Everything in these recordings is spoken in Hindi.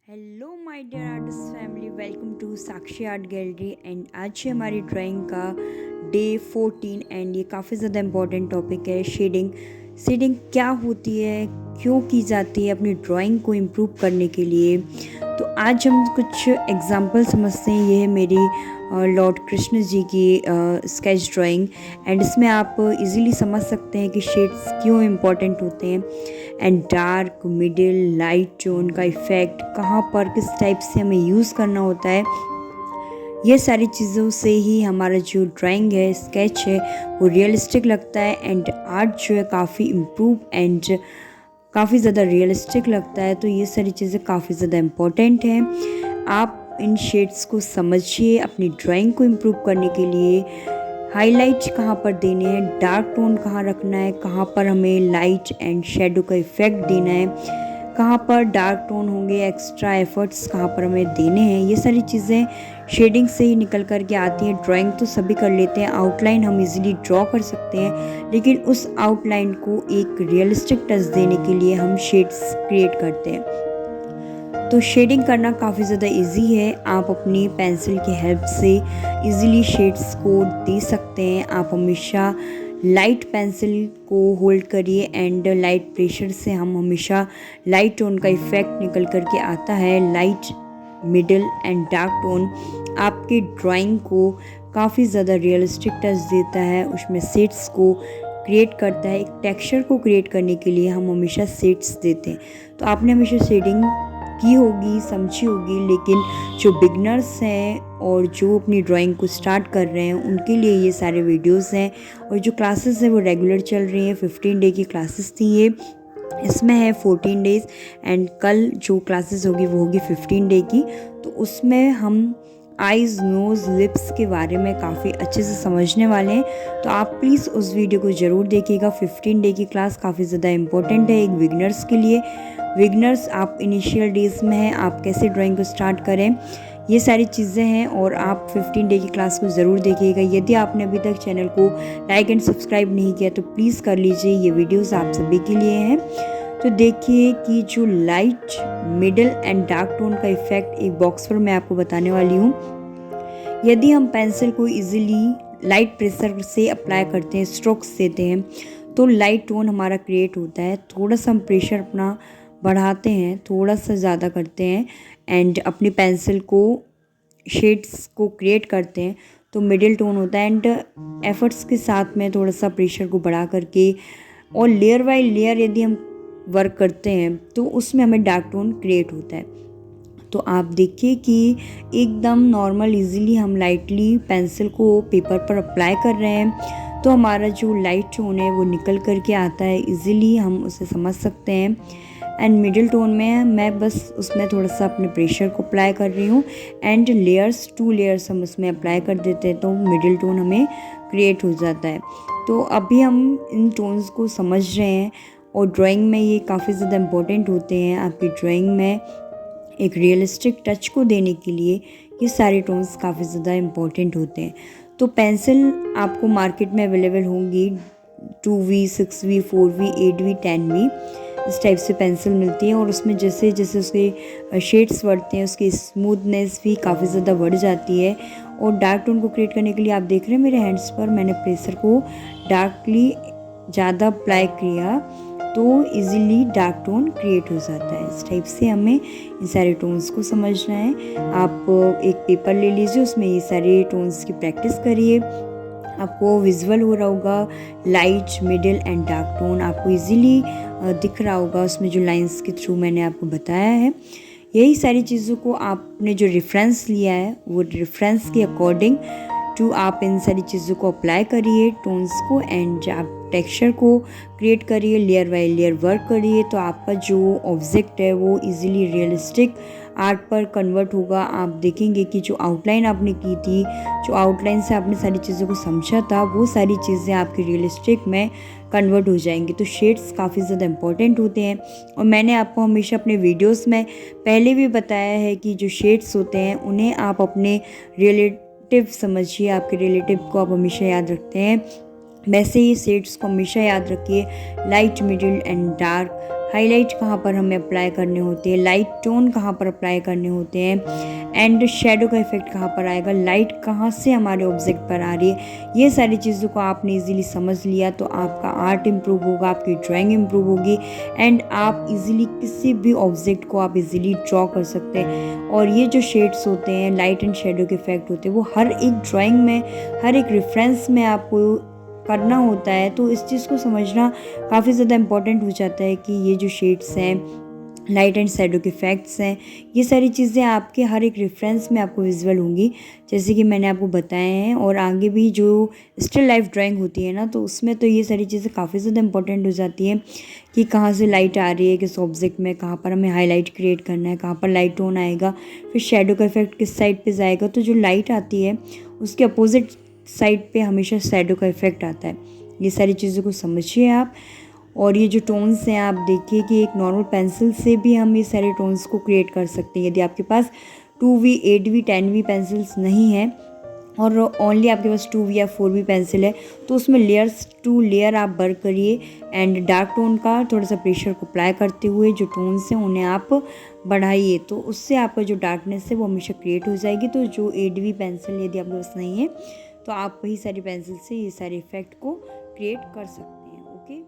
Hello my dear artist family, welcome to Sakshi art gallery. And आज है हमारी ड्राइंग का डे 14 एंड ये काफ़ी ज़्यादा इम्पॉर्टेंट टॉपिक है शेडिंग। शेडिंग क्या होती है, क्यों की जाती है अपनी ड्राइंग को इम्प्रूव करने के लिए। तो आज हम कुछ एग्जांपल समझते हैं। ये है मेरी लॉर्ड कृष्ण जी की स्केच ड्राइंग एंड इसमें आप इजीली समझ सकते हैं कि शेड्स क्यों इम्पॉर्टेंट होते हैं and dark, middle, light tone का इफ़ेक्ट कहाँ पर किस टाइप से हमें यूज़ करना होता है। ये सारी चीज़ों से ही हमारा जो ड्राइंग है, स्केच है, वो रियलिस्टिक लगता है एंड आर्ट जो है काफ़ी इम्प्रूव एंड काफ़ी ज़्यादा रियलिस्टिक लगता है। तो ये सारी चीज़ें काफ़ी ज़्यादा इम्पोर्टेंट हैं। आप इन शेड्स को समझिए अपनी ड्राइंग को इम्प्रूव करने के लिए। हाईलाइट कहाँ पर देने हैं, डार्क टोन कहाँ रखना है, कहाँ पर हमें लाइट एंड शेडो का इफ़ेक्ट देना है, कहाँ पर डार्क टोन होंगे, एक्स्ट्रा एफर्ट्स कहाँ पर हमें देने हैं। ये सारी चीज़ें शेडिंग से ही निकल कर के आती हैं। ड्राइंग तो सभी कर लेते हैं, आउटलाइन हम इजीली ड्रॉ कर सकते हैं, लेकिन उस आउटलाइन को एक रियलिस्टिक टच देने के लिए हम शेड्स क्रिएट करते हैं। तो शेडिंग करना काफ़ी ज़्यादा इजी है। आप अपनी पेंसिल की हेल्प से इजीली शेड्स को दे सकते हैं। आप हमेशा लाइट पेंसिल को होल्ड करिए एंड लाइट प्रेशर से हम हमेशा लाइट टोन का इफ़ेक्ट निकल कर के आता है। Light, middle and dark tone आपके ड्राइंग को काफ़ी ज़्यादा रियलिस्टिक टच देता है, उसमें शेड्स को क्रिएट करता है। एक टेक्सचर को क्रिएट करने के लिए हम हमेशा शेड्स देते हैं। तो आपने हमेशा शेडिंग की होगी, समझी होगी, लेकिन जो बिगनर्स हैं और जो अपनी ड्राइंग को स्टार्ट कर रहे हैं उनके लिए ये सारे वीडियोस हैं। और जो क्लासेस हैं वो रेगुलर चल रही हैं। 15 डे की क्लासेस थी ये, इसमें है 14 डेज़ एंड कल जो क्लासेस होगी वो होगी 15 डे की। तो उसमें हम आइज़, नोज़, लिप्स के बारे में काफ़ी अच्छे से समझने वाले हैं। तो आप प्लीज़ उस वीडियो को ज़रूर देखिएगा। 15 डे की क्लास काफ़ी ज़्यादा इम्पोर्टेंट है एक बिगनर्स के लिए। बिगनर्स, आप इनिशियल डेज़ में हैं, आप कैसे ड्राइंग को स्टार्ट करें, ये सारी चीज़ें हैं और आप 15 डे की क्लास को ज़रूर देखिएगा। यदि आपने अभी तक चैनल को लाइक एंड सब्सक्राइब नहीं किया तो प्लीज़ कर लीजिए, ये वीडियोस आप सभी के लिए हैं। तो देखिए कि जो light, middle and dark tone का इफ़ेक्ट एक बॉक्स पर मैं आपको बताने वाली हूँ। यदि हम पेंसिल को इजीली लाइट प्रेशर से अप्लाई करते हैं, स्ट्रोक्स देते हैं, तो लाइट टोन हमारा क्रिएट होता है। थोड़ा सा हम प्रेशर अपना बढ़ाते हैं, थोड़ा सा ज़्यादा करते हैं एंड अपनी पेंसिल को शेड्स को क्रिएट करते हैं तो मिडिल टोन होता है। एंड एफर्ट्स के साथ में थोड़ा सा प्रेशर को बढ़ा करके और लेयर बाय लेयर यदि हम वर्क करते हैं तो उसमें हमें डार्क टोन क्रिएट होता है। तो आप देखिए कि एकदम नॉर्मल इजीली हम लाइटली पेंसिल को पेपर पर अप्लाई कर रहे हैं तो हमारा जो लाइट टोन है वो निकल करके आता है, इजीली हम उसे समझ सकते हैं। एंड मिडिल टोन में मैं बस उसमें थोड़ा सा अपने प्रेशर को अप्लाई कर रही हूँ एंड लेयर्स, 2 लेयर्स हम उसमें अप्लाई कर देते हैं तो मिडिल टोन हमें क्रिएट हो जाता है। तो अभी हम इन टोन्स को समझ रहे हैं और ड्राइंग में ये काफ़ी ज़्यादा इम्पोर्टेंट होते हैं। आपकी ड्राइंग में एक रियलिस्टिक टच को देने के लिए ये सारे टोन्स काफ़ी ज़्यादा इम्पोर्टेंट होते हैं। तो पेंसिल आपको मार्केट में अवेलेबल होंगी, 2V, 6V, 4V, 8V, 10V, इस टाइप से पेंसिल मिलती है। और उसमें जैसे जैसे उसके शेड्स बढ़ते हैं उसकी स्मूथनेस भी काफ़ी ज़्यादा बढ़ जाती है। और डार्क टोन को क्रिएट करने के लिए आप देख रहे हैं मेरे हैंड्स पर मैंने प्रेशर को डार्कली ज़्यादा अप्लाई किया तो इजीली डार्क टोन क्रिएट हो जाता है। इस टाइप से हमें इन सारे टोन्स को समझना है। आप एक पेपर ले लीजिए, उसमें ये सारे टोन्स की प्रैक्टिस करिए। आपको विजुअल हो रहा होगा, light, middle and dark tone आपको इजीली दिख रहा होगा उसमें जो लाइंस के थ्रू मैंने आपको बताया है। यही सारी चीज़ों को आपने जो रेफरेंस लिया है वो रेफरेंस के अकॉर्डिंग टू आप इन सारी चीज़ों को अप्लाई करिए टोन्स को एंड आप टेक्सचर को क्रिएट करिए, लेयर बाय लेयर वर्क करिए तो आपका जो ऑब्जेक्ट है वो इजीली रियलिस्टिक आर्ट पर कन्वर्ट होगा। आप देखेंगे कि जो आउटलाइन आपने की थी, जो आउटलाइन से आपने सारी चीज़ों को समझा था, वो सारी चीज़ें आपकी रियलिस्टिक में कन्वर्ट हो जाएंगी। तो शेड्स काफ़ी ज़्यादा इंपॉर्टेंट होते हैं और मैंने आपको हमेशा अपने वीडियोस में पहले भी बताया है कि जो शेड्स होते हैं उन्हें आप अपने रिलेटिव समझिए, आपके रिलेटिव को आप हमेशा याद रखते हैं, वैसे ही शेड्स को हमेशा याद रखिए। Light, middle and dark highlight कहाँ पर हमें अप्लाई करने होते हैं, लाइट टोन कहाँ पर अप्लाई करने होते हैं, एंड शेडो का इफेक्ट कहाँ पर आएगा, लाइट कहाँ से हमारे ऑब्जेक्ट पर आ रही है। ये सारी चीज़ों को आपने इजीली समझ लिया तो आपका आर्ट इम्प्रूव होगा, आपकी ड्राइंग इम्प्रूव होगी, एंड आप इजीली किसी भी ऑब्जेक्ट को आप इजीली ड्रॉ कर सकते हैं। और ये जो शेड्स होते हैं, लाइट एंड शेडो के इफेक्ट होते हैं, वो हर एक ड्राइंग में, हर एक रेफरेंस में आपको करना होता है। तो इस चीज़ को समझना काफ़ी ज़्यादा इम्पॉर्टेंट हो जाता है कि ये जो शेड्स हैं, लाइट एंड शैडो के इफेक्ट्स हैं, ये सारी चीज़ें आपके हर एक रेफरेंस में आपको विजुअल होंगी, जैसे कि मैंने आपको बताए हैं। और आगे भी जो स्टिल लाइफ ड्राइंग होती है ना, तो उसमें तो ये सारी चीज़ें काफ़ी ज़्यादा इंपॉर्टेंट हो जाती है कि कहाँ से लाइट आ रही है किस ऑब्जेक्ट में, कहाँ पर हमें हाईलाइट क्रिएट करना है, कहाँ पर लाइट टोन आएगा, फिर शैडो का इफेक्ट किस साइड पर जाएगा। तो जो लाइट आती है उसके अपोजिट साइड पे हमेशा शैडो का इफेक्ट आता है। ये सारी चीज़ों को समझिए आप। और ये जो टोन्स हैं, आप देखिए कि एक नॉर्मल पेंसिल से भी हम ये सारे टोन्स को क्रिएट कर सकते हैं। यदि आपके पास 2V 8V 10V पेंसिल्स नहीं है और ओनली आपके पास 2V या 4V पेंसिल है, तो उसमें लेयर्स टू लेयर आप वर्क करिए, एंड डार्क टोन का थोड़ा सा प्रेशर को अप्लाई करते हुए जो टोन्स हैं उन्हें आप बढ़ाइए, तो उससे आपका जो डार्कनेस है वो हमेशा क्रिएट हो जाएगी। तो जो 8V पेंसिल यदि आपके पास नहीं है तो आप वही सारी पेंसिल से ये सारे इफेक्ट को क्रिएट कर सकते हैं। ओके,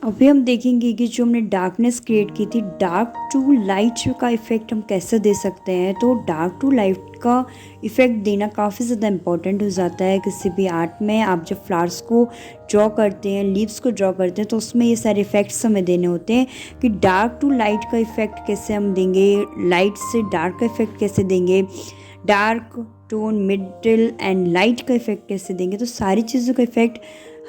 अभी हम देखेंगे कि जो हमने डार्कनेस क्रिएट की थी, डार्क टू लाइट का इफ़ेक्ट हम कैसे दे सकते हैं। तो डार्क टू लाइट का इफ़ेक्ट देना काफ़ी ज़्यादा इम्पॉर्टेंट हो जाता है किसी भी आर्ट में। आप जब फ्लावर्स को ड्रॉ करते हैं, लीव्स को ड्रॉ करते हैं, तो उसमें ये सारे इफ़ेक्ट्स हमें देने होते हैं कि डार्क टू लाइट का इफ़ेक्ट कैसे हम देंगे, लाइट से डार्क का इफ़ेक्ट कैसे देंगे, dark tone, middle and light का इफ़ेक्ट कैसे देंगे। तो सारी चीज़ों का इफ़ेक्ट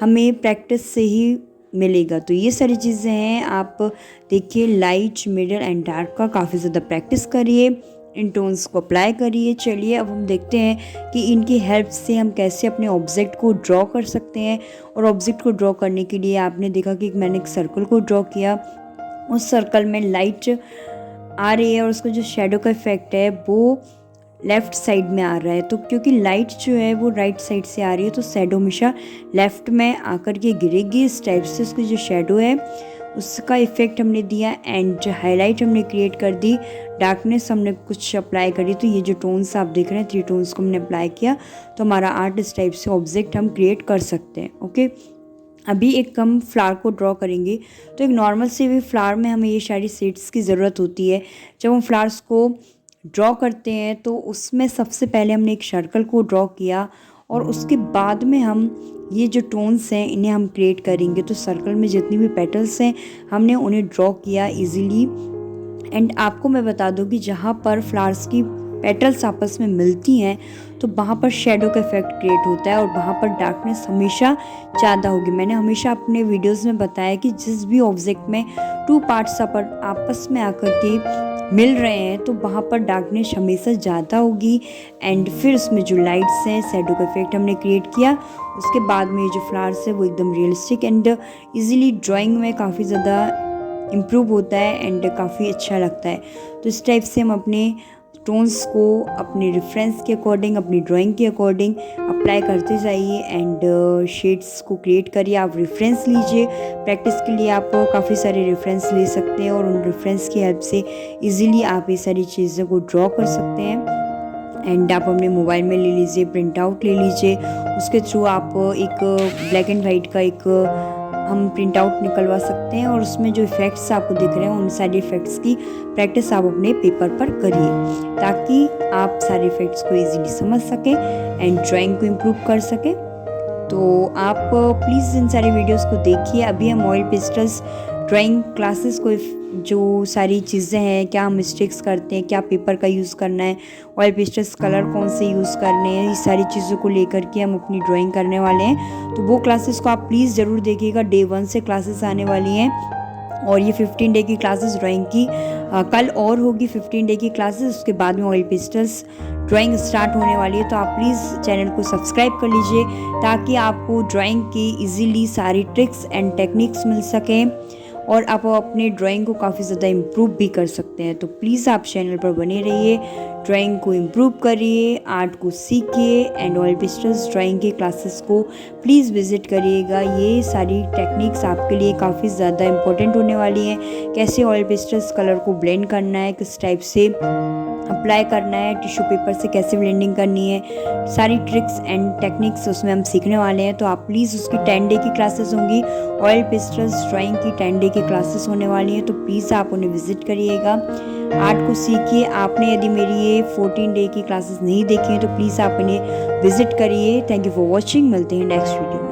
हमें प्रैक्टिस से ही मिलेगा। तो ये सारी चीज़ें हैं, आप देखिए लाइट, मिडल एंड डार्क का काफ़ी ज़्यादा प्रैक्टिस करिए, इन टोन्स को अप्लाई करिए। चलिए अब हम देखते हैं कि इनकी हेल्प से हम कैसे अपने ऑब्जेक्ट को ड्रॉ कर सकते हैं। और ऑब्जेक्ट को ड्रॉ करने के लिए आपने देखा कि मैंने एक सर्कल को ड्रॉ किया, उस सर्कल में लाइट आ रही है और उसका जो शेडो का इफेक्ट है वो लेफ़्ट साइड में आ रहा है। तो क्योंकि लाइट जो है वो राइट साइड से आ रही है, तो शेडो हमेशा लेफ़्ट में आकर के गिरेगी। इस टाइप से उसकी जो शेडो है उसका इफ़ेक्ट हमने दिया, एंड हाईलाइट हमने क्रिएट कर दी, डार्कनेस हमने कुछ अप्लाई करी। तो ये जो टोन्स आप देख रहे हैं, 3 टोन्स को हमने अप्लाई किया, तो हमारा आर्ट इस टाइप से ऑब्जेक्ट हम क्रिएट कर सकते हैं। ओके, अभी एक हम फ्लावर को ड्रॉ करेंगे। तो एक नॉर्मल से भी फ्लावर में हमें ये सारी शेड्स की ज़रूरत होती है। जब हम फ्लावर्स को ड्रॉ करते हैं तो उसमें सबसे पहले हमने एक सर्कल को ड्रॉ किया, और उसके बाद में हम ये जो टोन्स हैं इन्हें हम क्रिएट करेंगे। तो सर्कल में जितनी भी पेटल्स हैं हमने उन्हें ड्रॉ किया इजीली। एंड आपको मैं बता दूं कि जहाँ पर फ्लावर्स की पेटल्स आपस में मिलती हैं तो वहाँ पर शेडो का इफेक्ट क्रिएट होता है, और वहाँ पर डार्कनेस हमेशा ज़्यादा होगी। मैंने हमेशा अपने वीडियोस में बताया कि जिस भी ऑब्जेक्ट में 2 पार्ट्स आपस में आकर के मिल रहे हैं तो वहाँ पर डार्कनेस हमेशा ज़्यादा होगी। एंड फिर उसमें जो लाइट्स हैं, शेडो का इफेक्ट हमने क्रिएट किया, उसके बाद में ये जो फ्लावर्स है वो एकदम रियलिस्टिक एंड इजीली ड्राइंग में काफ़ी ज़्यादा इम्प्रूव होता है एंड काफ़ी अच्छा लगता है। तो इस टाइप से हम अपने टोन्स को अपने रेफरेंस के अकॉर्डिंग, अपनी ड्राइंग के अकॉर्डिंग अप्लाई करते जाइए, एंड शेड्स को क्रिएट करिए। आप रेफरेंस लीजिए, प्रैक्टिस के लिए आप काफ़ी सारे रेफरेंस ले सकते हैं, और उन रेफरेंस की हेल्प से इजीली आप ये सारी चीज़ों को ड्रॉ कर सकते हैं। एंड आप अपने मोबाइल में ले लीजिए, प्रिंट आउट ले लीजिए, उसके थ्रू आप एक ब्लैक एंड वाइट का एक हम प्रिंट आउट निकलवा सकते हैं, और उसमें जो इफ़ेक्ट्स आपको दिख रहे हैं उन सारे इफ़ेक्ट्स की प्रैक्टिस आप अपने पेपर पर करिए, ताकि आप सारे इफ़ेक्ट्स को इजीली समझ सकें एंड ड्राइंग को इम्प्रूव कर सकें। तो आप प्लीज़ इन सारे वीडियोस को देखिए। अभी हम ऑयल पेस्टल्स ड्राइंग क्लासेस को जो सारी चीज़ें हैं, क्या हम मिस्टेक्स करते हैं, क्या पेपर का यूज़ करना है, ऑयल पेस्टल्स कलर कौन से यूज़ करने हैं, ये सारी चीज़ों को लेकर के हम अपनी ड्राइंग करने वाले हैं। तो वो क्लासेस को आप प्लीज़ ज़रूर देखिएगा। डे 1 से क्लासेस आने वाली हैं और ये 15 डे की क्लासेस ड्राइंग की कल और होगी 15 डे की क्लासेस। उसके बाद में ऑयल पेस्टल्स ड्राइंग स्टार्ट होने वाली है। तो आप प्लीज़ चैनल को सब्सक्राइब कर लीजिए ताकि आपको ड्राइंग की इजीली सारी ट्रिक्स एंड टेक्निक्स मिल सकें और आप अपने ड्राइंग को काफ़ी ज़्यादा इम्प्रूव भी कर सकते हैं। तो प्लीज़ आप चैनल पर बने रहिए, ड्राइंग को इम्प्रूव करिए, आर्ट को सीखिए एंड ऑयल पेस्टल्स ड्राइंग के क्लासेस को प्लीज़ विज़िट करिएगा। ये सारी टेक्निक्स आपके लिए काफ़ी ज़्यादा इम्पोर्टेंट होने वाली हैं। कैसे ऑयल पेस्टल्स कलर को ब्लेंड करना है, किस टाइप से अप्लाई करना है, टिश्यू पेपर से कैसे ब्लेंडिंग करनी है, सारी ट्रिक्स एंड टेक्निक्स उसमें हम सीखने वाले हैं। तो आप प्लीज़ उसकी 10 डे की क्लासेस होंगी, ऑयल पेस्टल्स ड्राइंग की 10 डे की क्लासेस होने वाली हैं। तो प्लीज़ आप उन्हें विज़िट करिएगा, आर्ट को सीखिए। आपने यदि मेरी ये 14 डे की क्लासेस नहीं देखी हैं तो प्लीज़ आप इन्हें विज़िट करिए। Thank you for watching. मिलते हैं नेक्स्ट वीडियो में।